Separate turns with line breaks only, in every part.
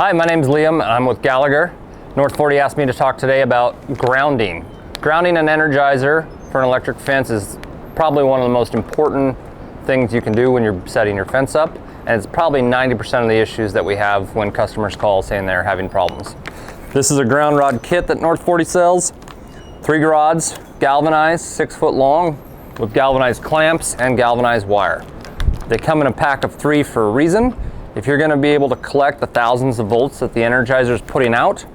Hi, my name's Liam. I'm with Gallagher. North 40 asked me to talk today about grounding. Grounding an energizer for an electric fence is probably one of the most important things you can do when you're setting your fence up, and it's probably 90% of the issues that we have when customers call saying they're having problems. This is a ground rod kit that North 40 sells. 3 rods, galvanized, 6 foot long, with galvanized clamps and galvanized wire. They come in a pack of 3 for a reason. If you're going to be able to collect the thousands of volts that the energizer is putting out,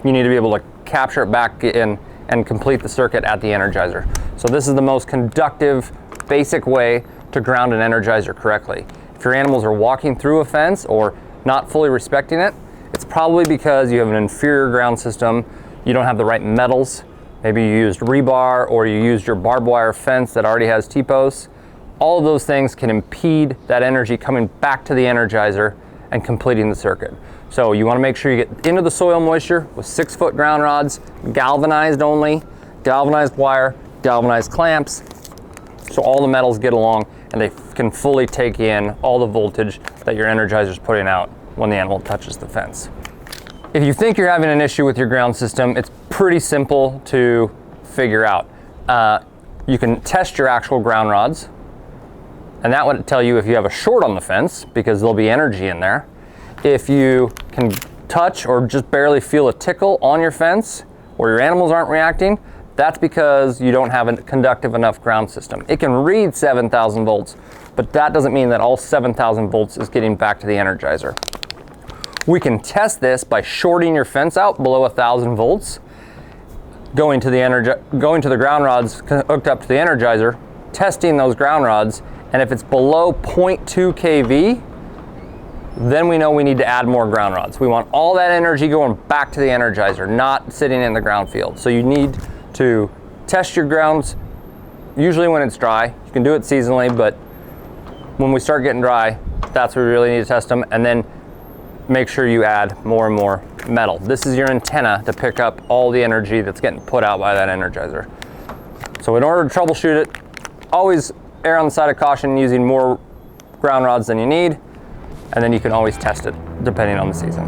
you need to be able to capture it back in and complete the circuit at the energizer. So this is the most conductive, basic way to ground an energizer correctly. If your animals are walking through a fence or not fully respecting it, it's probably because you have an inferior ground system, you don't have the right metals, maybe you used rebar or you used your barbed wire fence that already has T-posts. All of those things can impede that energy coming back to the energizer and completing the circuit. So you want to make sure you get into the soil moisture with 6 foot ground rods, galvanized only, galvanized wire, galvanized clamps, so all the metals get along and they can fully take in all the voltage that your energizer is putting out when the animal touches the fence. If you think you're having an issue with your ground system, it's pretty simple to figure out. You can test your actual ground rods, and that would tell you if you have a short on the fence because there'll be energy in there. If you can touch or just barely feel a tickle on your fence or your animals aren't reacting, that's because you don't have a conductive enough ground system. It can read 7,000 volts, but that doesn't mean that all 7,000 volts is getting back to the energizer. We can test this by shorting your fence out below 1,000 volts, going to the ground rods hooked up to the energizer, testing those ground rods, and if it's below 0.2 kV, then we know we need to add more ground rods. We want all that energy going back to the energizer, not sitting in the ground field. So you need to test your grounds, usually when it's dry. You can do it seasonally, but when we start getting dry, that's where we really need to test them, and then make sure you add more and more metal. This is your antenna to pick up all the energy that's getting put out by that energizer. So in order to troubleshoot it, always err on the side of caution using more ground rods than you need, and then you can always test it depending on the season.